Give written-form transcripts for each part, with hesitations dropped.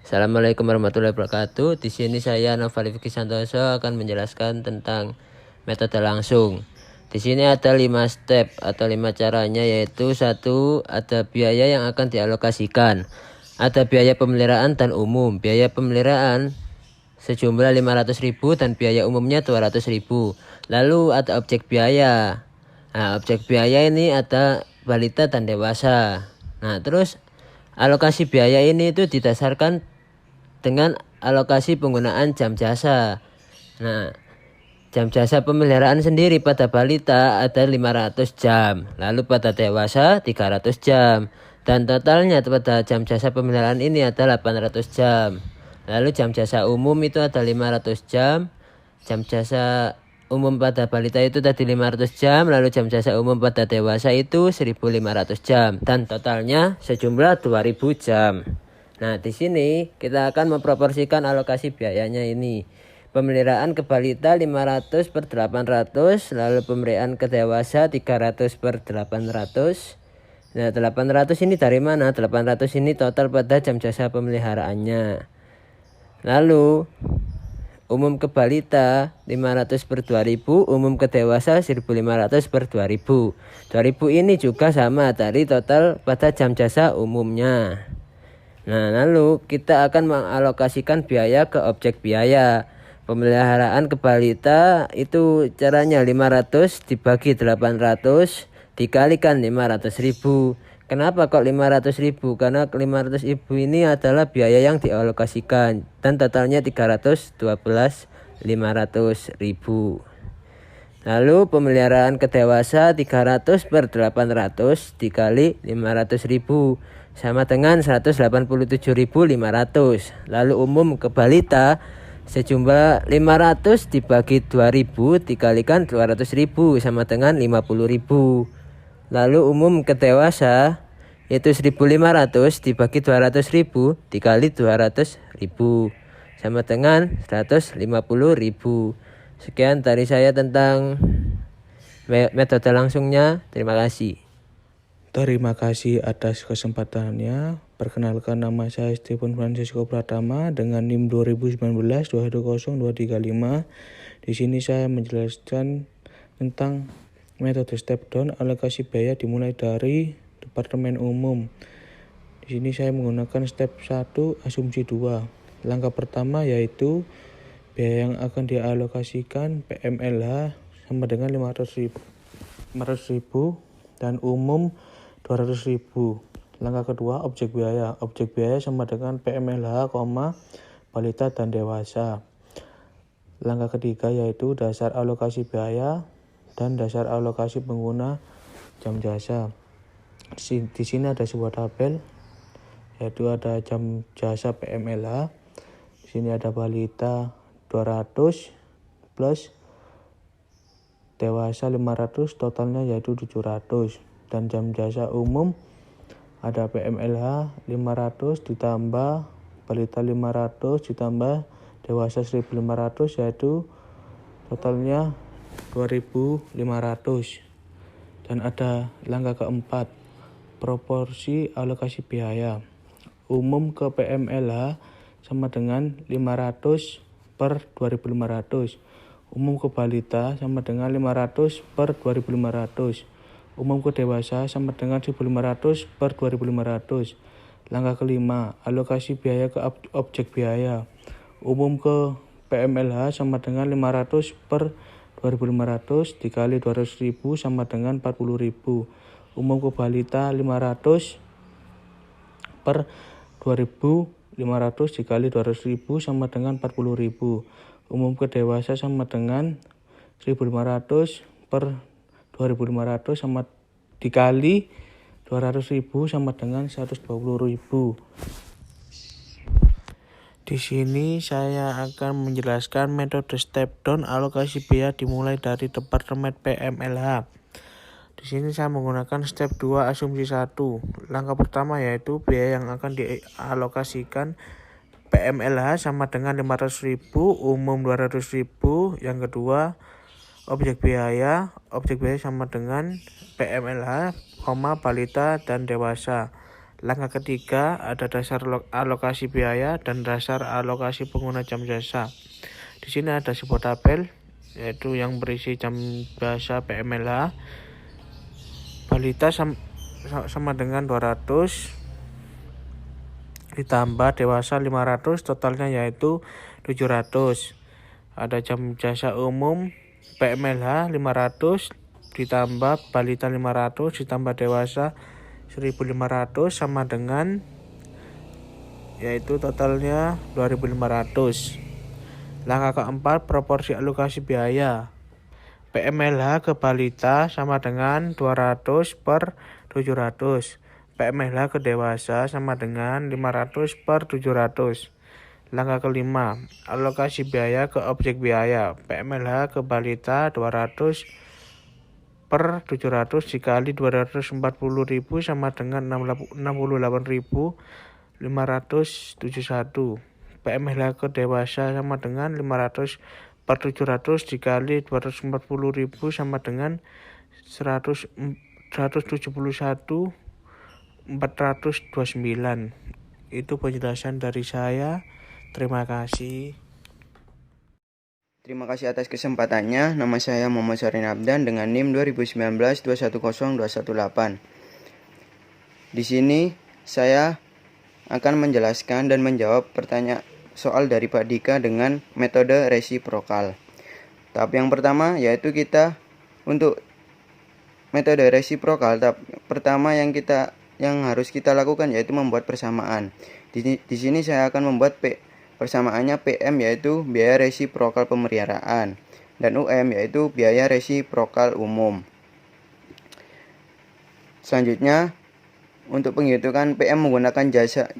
Assalamualaikum warahmatullahi wabarakatuh. Di sini saya Nova Rifki Santoso akan menjelaskan tentang metode langsung. Di sini ada 5 step atau 5 caranya, yaitu 1. Ada biaya yang akan dialokasikan. Ada biaya pemeliharaan dan umum. Biaya pemeliharaan sejumlah 500.000 dan biaya umumnya 200.000. Lalu ada objek biaya. Nah, objek biaya ini ada balita dan dewasa. Nah, terus alokasi biaya ini itu didasarkan dengan alokasi penggunaan jam jasa. Nah, jam jasa pemeliharaan sendiri pada balita ada 500 jam, lalu pada dewasa 300 jam, dan totalnya pada jam jasa pemeliharaan ini ada 800 jam. Lalu jam jasa umum itu ada 500 jam, jam jasa umum pada balita itu tadi 500 jam, lalu jam jasa umum pada dewasa itu 1.500 jam, dan totalnya sejumlah 2.000 jam. Nah, di sini kita akan memproporsikan alokasi biayanya ini. Pemeliharaan ke balita 500 per 800, lalu pemeliharaan ke dewasa 300 per 800. Nah, 800 ini dari mana? 800 ini total pada jam jasa pemeliharaannya. Lalu umum ke balita 500 per 2000, umum ke dewasa 1.500 per 2000. 2000 ini juga sama dari total pada jam jasa umumnya. Nah, lalu kita akan mengalokasikan biaya ke objek biaya. Pemeliharaan ke balita itu caranya 500 dibagi 800 dikalikan 500.000. Kenapa kok 500.000? Karena 500.000 ini adalah biaya yang dialokasikan dan totalnya 312.500.000. Lalu pemeliharaan ke dewasa 300 per 800 dikali 500.000 sama dengan 187.500. Lalu umum ke balita sejumlah 500 dibagi 2.000 dikalikan 200.000 sama dengan 50.000. Lalu umum ke dewasa yaitu 1.500 dibagi 200.000 dikali 200.000 sama dengan 150.000. Sekian dari saya tentang metode langsungnya. Terima kasih. Terima kasih atas kesempatannya. Perkenalkan, nama saya Stephen Francisco Pratama dengan NIM 2019-210235. Di sini saya menjelaskan tentang metode step down alokasi biaya dimulai dari Departemen Umum. Di sini saya menggunakan step 1 asumsi 2. Langkah pertama yaitu biaya yang akan dialokasikan PMLH sama dengan 500.000 dan umum 200.000. Langkah kedua, objek biaya. Objek biaya sama dengan PMLH, balita dan dewasa. Langkah ketiga yaitu dasar alokasi biaya dan dasar alokasi pengguna jam jasa. Di sini ada sebuah tabel, yaitu ada jam jasa PMLH. Di sini ada balita 200 plus dewasa 500, totalnya yaitu 700. Dan jam jasa umum ada PMLH 500 ditambah balita 500 ditambah dewasa 1.500, yaitu totalnya 2.500. Dan ada langkah keempat, proporsi alokasi biaya. Umum ke PMLH sama dengan 500 per 2.500. Umum ke balita sama dengan 500 per 2.500. Umum ke dewasa sama dengan 1.500 per 2.500. Langkah kelima, alokasi biaya ke objek biaya. Umum ke PMLH sama dengan 500 per 2.500 dikali 200.000 sama dengan 40.000. Umum ke balita 500 per 2.500 dikali 200.000 sama dengan 40.000. Umum ke dewasa sama dengan 1.500 per 2.500 sama dikali 200.000 sama dengan 120.000. Di sini saya akan menjelaskan metode step down alokasi biaya dimulai dari Departemen PMLH. Di sini saya menggunakan step 2 asumsi 1. Langkah pertama yaitu biaya yang akan dialokasikan PMLH sama dengan 500.000, umum 200.000. Yang kedua, objek biaya sama dengan PMLH, balita dan dewasa. Langkah ketiga ada dasar alokasi biaya dan dasar alokasi pengguna jam jasa. Di sini ada sebuah tabel yaitu yang berisi jam jasa PMLH. Balita sama dengan 200 ditambah dewasa 500, totalnya yaitu 700. Ada jam jasa umum PMLH 500 ditambah balita 500 ditambah dewasa 1.500 sama dengan yaitu totalnya 2.500. Langkah keempat, proporsi alokasi biaya. PMLH ke balita sama dengan 200 per 700. PMLH ke dewasa sama dengan 500 per 700. Langkah kelima, alokasi biaya ke objek biaya. PMLH ke balita 200 per 700 dikali 240.000 sama dengan 68.571. PMLH ke dewasa sama dengan 500 per 700 dikali 240.000 sama dengan 171.429. Itu penjelasan dari saya. Terima kasih. Terima kasih atas kesempatannya. Nama saya Muhammad Syahrin Abdan dengan NIM 2019-210218. Di sini saya akan menjelaskan dan menjawab pertanyaan soal dari Pak Dika dengan metode resiprokal. Tahap yang pertama yaitu kita untuk metode resiprokal, tahap pertama yang harus kita lakukan yaitu membuat persamaan. Di sini saya akan membuat persamaannya PM yaitu biaya resiprokal pemeliharaan dan UM yaitu biaya resiprokal umum. Selanjutnya untuk penghitungan PM menggunakan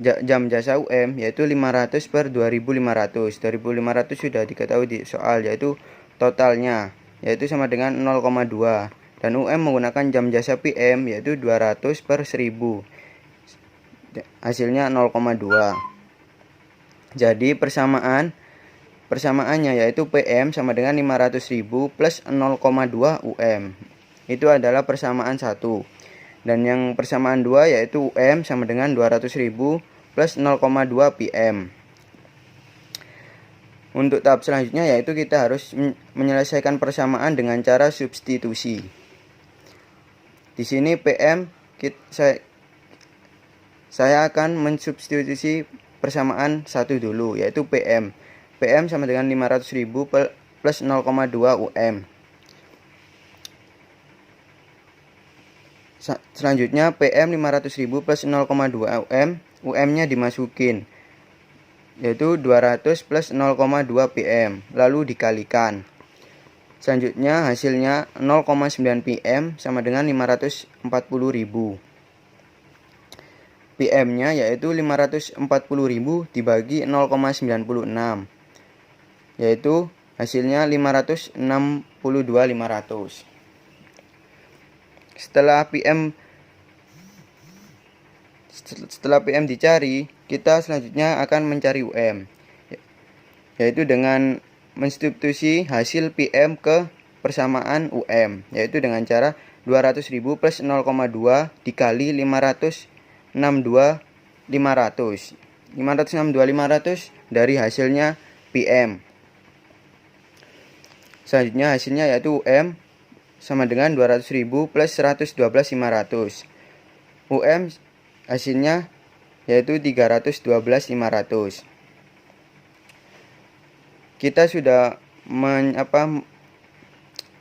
jam jasa UM yaitu 500 per 2.500. 2.500 sudah diketahui di soal yaitu totalnya yaitu sama dengan 0,2. Dan UM menggunakan jam jasa PM yaitu 200 per 1.000. Hasilnya 0,2. Jadi persamaannya yaitu PM sama dengan 500.000 plus 0,2 UM. Itu adalah persamaan 1. Dan yang persamaan 2 yaitu UM sama dengan 200.000 plus 0,2 PM. Untuk tahap selanjutnya yaitu kita harus menyelesaikan persamaan dengan cara substitusi. Di sini PM saya akan mensubstitusi persamaan 1 dulu yaitu PM. PM sama dengan 500.000 plus 0,2 UM. Selanjutnya PM 500.000 plus 0,2 UM, UM-nya dimasukin yaitu 200 plus 0,2 PM lalu dikalikan. Selanjutnya hasilnya 0,9 PM sama dengan 540.000. PM-nya yaitu 540.000 dibagi 0,96 yaitu hasilnya 562.500. Setelah PM dicari, kita selanjutnya akan mencari UM, yaitu dengan mensubstitusi hasil PM ke persamaan UM, yaitu dengan cara 200.000 plus 0,2 dikali 562.500 dari hasilnya PM. Selanjutnya hasilnya yaitu UM sama dengan 200.000 plus 112.500. UM hasilnya yaitu 312.500. Kita sudah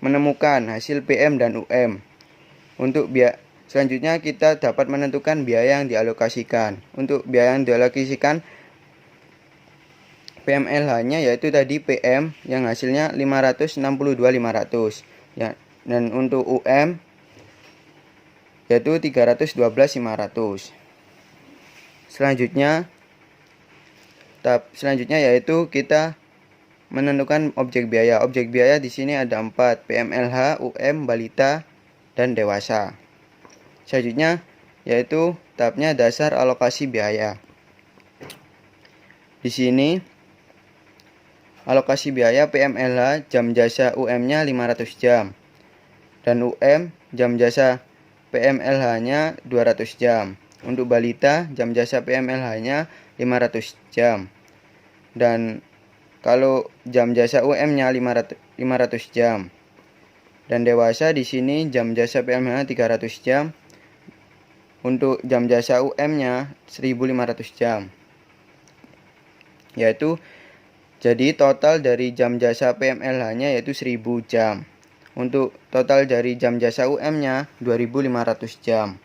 menemukan hasil PM dan UM. Selanjutnya kita dapat menentukan biaya yang dialokasikan. Untuk biaya yang dialokasikan PMLH-nya yaitu tadi PM yang hasilnya 562.500 ya. Dan untuk UM yaitu 312.500. Tahap selanjutnya yaitu kita menentukan objek biaya. Objek biaya di sini ada 4, PMLH, UM, balita, dan dewasa. Selanjutnya yaitu tahapnya dasar alokasi biaya. Di sini alokasi biaya PMLH jam jasa UM-nya 500 jam. Dan UM jam jasa PMLH-nya 200 jam. Untuk balita jam jasa PMLH-nya 500 jam. Dan kalau jam jasa UM-nya 500 jam. Dan dewasa di sini jam jasa PMLH 300 jam. Untuk jam jasa UM-nya 1500 jam. Yaitu jadi total dari jam jasa PMLH-nya yaitu 1000 jam. Untuk total dari jam jasa UM-nya 2500 jam.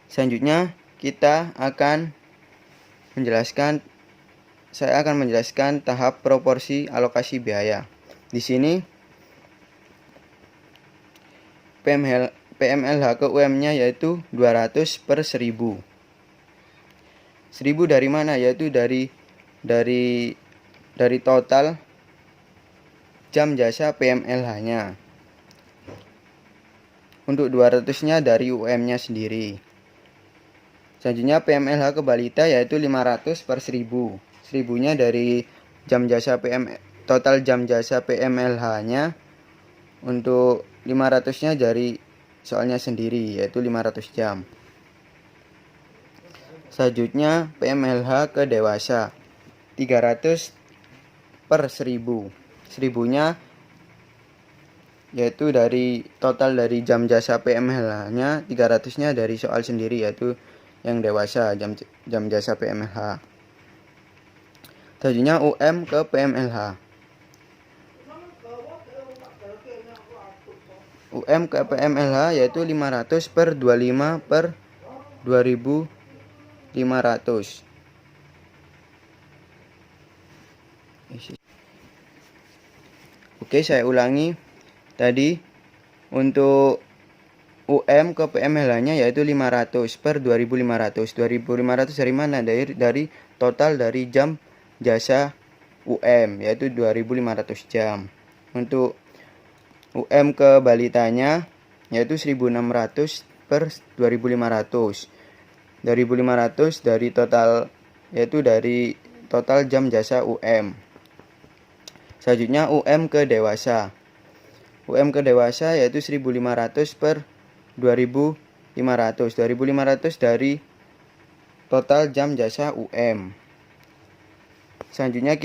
Selanjutnya saya akan menjelaskan tahap proporsi alokasi biaya. Di sini PMLH ke UM-nya yaitu 200 per 1000. 1000 dari mana? Yaitu dari total jam jasa PMLH-nya. Untuk 200-nya dari UM-nya sendiri. Selanjutnya PMLH ke balita yaitu 500 per 1000. 1000-nya dari total jam jasa PMLH-nya. Untuk 500-nya dari soalnya sendiri yaitu 500 jam. Selanjutnya PMLH ke dewasa 300 per 1000. 1000-nya yaitu dari total dari jam jasa PMLH-nya, 300-nya dari soal sendiri yaitu yang dewasa jam jasa PMLH. Selanjutnya UM ke PMLH. UM ke PMLH yaitu 500 per 25 per 2500. Oke, saya ulangi. Tadi untuk UM ke PMLH-nya yaitu 500 per 2500. 2500 dari mana? Dari total dari jam jasa UM yaitu 2500 jam. Untuk UM ke balitanya yaitu 1600 per 2500. 2500 dari total yaitu dari total jam jasa UM. Selanjutnya UM ke dewasa. UM ke dewasa yaitu 1500 per 2500. 2500 dari total jam jasa UM. Selanjutnya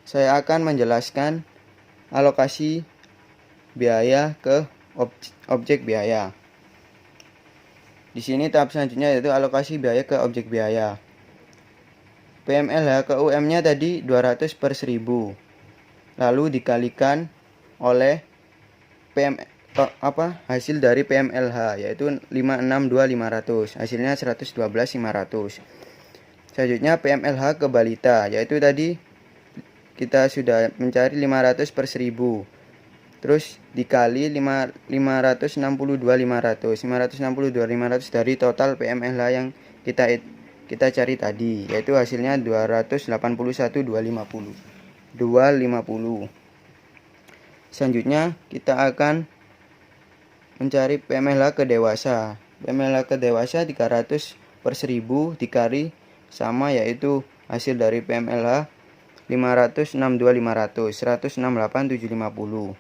saya akan menjelaskan alokasi biaya ke objek biaya. Di sini tahap selanjutnya yaitu alokasi biaya ke objek biaya. PMLH ke UM-nya tadi 200 per 1000. Lalu dikalikan oleh hasil dari PMLH yaitu 562.500. Hasilnya 112.500. Selanjutnya PMLH ke balita yaitu tadi kita sudah mencari 500 per 1000. Terus dikali 562.500. 562.500 dari total PMLH yang kita cari tadi yaitu hasilnya 251.250. Selanjutnya kita akan mencari PMLH ke dewasa. PMLH ke dewasa 300 per 1000 dikali sama yaitu hasil dari PMLH 562.500 168.750.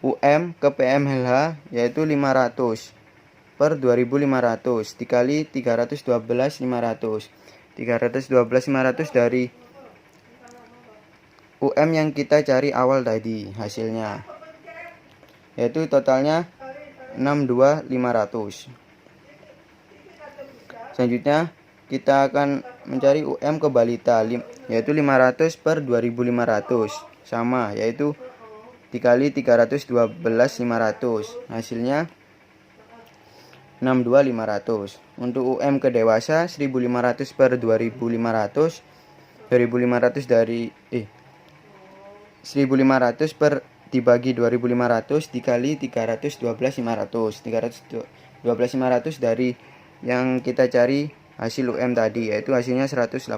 UM ke PMLH yaitu 500 per 2500 dikali 312.500. 312.500 dari UM yang kita cari awal tadi hasilnya yaitu totalnya 62.500. Selanjutnya kita akan mencari UM ke balita yaitu 500 per 2500 sama yaitu dikali 312.500 hasilnya 62.500. Untuk UM ke dewasa 1.500 per 2.500. 2.500 dari 1.500 per dibagi 2.500 dikali 312.500. 312.500 dari yang kita cari hasil UM tadi yaitu hasilnya 187.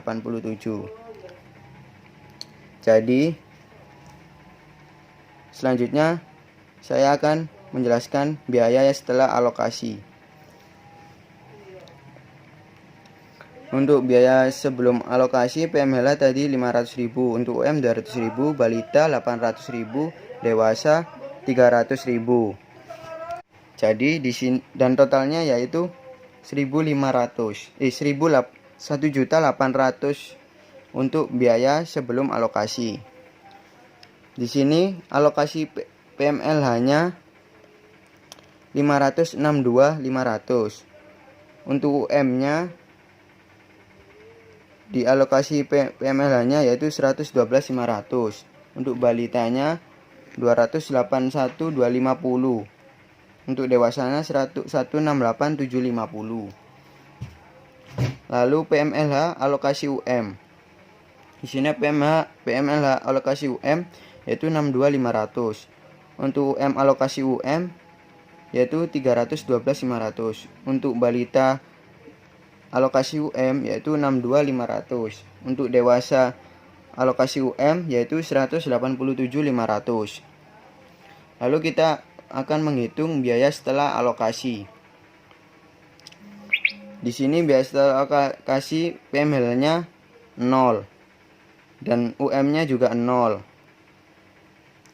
Jadi selanjutnya saya akan menjelaskan biaya setelah alokasi. Untuk biaya sebelum alokasi PMLH tadi 500.000, untuk UM 200.000, balita 800.000, dewasa 300.000. Jadi di sini dan totalnya yaitu 1.800 untuk biaya sebelum alokasi. Di sini alokasi PMLH-nya 562.500. Untuk UM-nya di alokasi PMLH-nya yaitu 112.500. Untuk balitanya 281.250. Untuk dewasanya 168.750. Lalu PMLH alokasi UM. Di sini PMLH alokasi UM yaitu 62.500. Untuk UM alokasi UM yaitu 312.500. Untuk balita alokasi UM yaitu 62.500. Untuk dewasa alokasi UM yaitu 187.500. Lalu kita akan menghitung biaya setelah alokasi. Di sini biaya setelah alokasi PML-nya 0 dan UM-nya juga 0.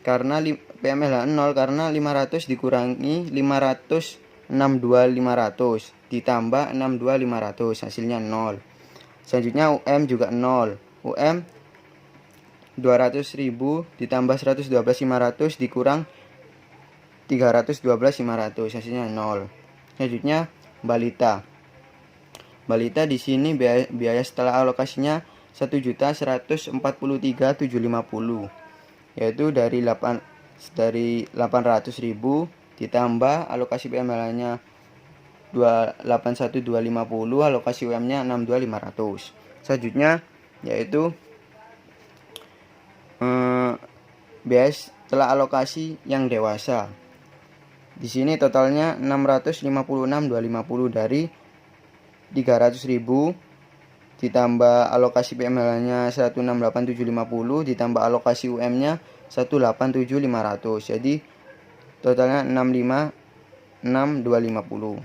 Karena PML 0 karena 500 dikurangi 562.500 ditambah 62.500 hasilnya 0. Selanjutnya UM juga 0. UM 200.000 ditambah 112.500 dikurang 312.500 hasilnya 0. Selanjutnya balita. Balita di sini biaya setelah alokasinya 1.143.750, yaitu dari 800.000 ditambah alokasi PML-nya 281.250, alokasi UM-nya 62.500. Selanjutnya yaitu biaya setelah alokasi yang dewasa. Di sini totalnya 656.250 dari 300.000 ditambah alokasi PML-nya 168.750 ditambah alokasi UM-nya 187.500. Jadi totalnya 656.250.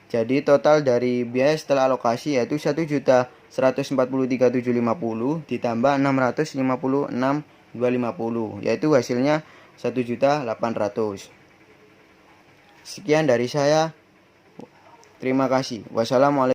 Jadi total dari biaya setelah alokasi yaitu 1.143.750 ditambah 656.250, yaitu hasilnya 1.800.000. Sekian dari saya. Terima kasih. Wassalamualaikum.